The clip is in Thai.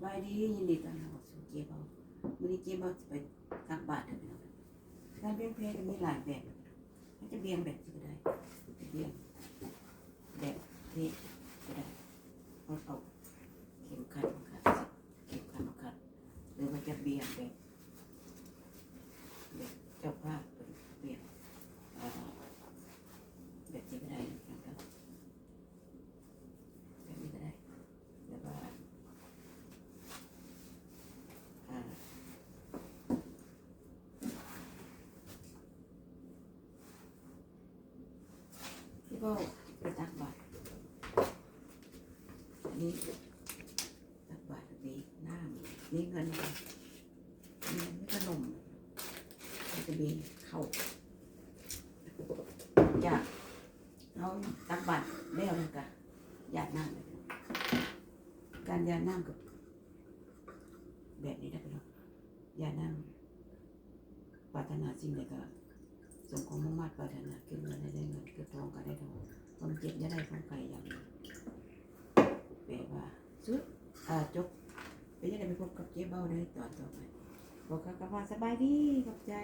บายดียินดีต้อนรับสู่เจ๊เบาวันนี้เจ๊เบาจะไปตักบาตรเด้อพี่น้องการเบี้ยงเพลก็มีหลายแบบมันจะเบี้ยงแบบที่ก็ได้จะเบี้ยงแบบนี้ก็ได้เอาเข็มขัดมาขัดเข็มขัดมาขัดหรือมันจะเบี้ยงแบบเจ้าภาพเบี้ยงแบบที่ก็ได้นะครับแบบนี้ก็ได้แล้วก็ที่ก็ไปตักบาตรอันนี้ตักบาตรนี้น้ำนี่เงินนี่ขนมมันจะมีข้าวจากเราตักบาตรแล้วนะกะหยาดน้ำเลยการหยาดน้ำกับแบบนี้ได้ไปหรอกหยาดน้ำปรารถนาสิ่งใดก็สมความมุ่งมั่นปรารถนาเกิดเงินได้เงินเกิดทองก็ได้ทองความเจ็บจะได้ของใครอย่างนี้แปลว่าสุดจบไปยังไงไปพบกับเจ๊เบ้าในตอนต่อไปบอกกับว่าสบายดีขอบใจ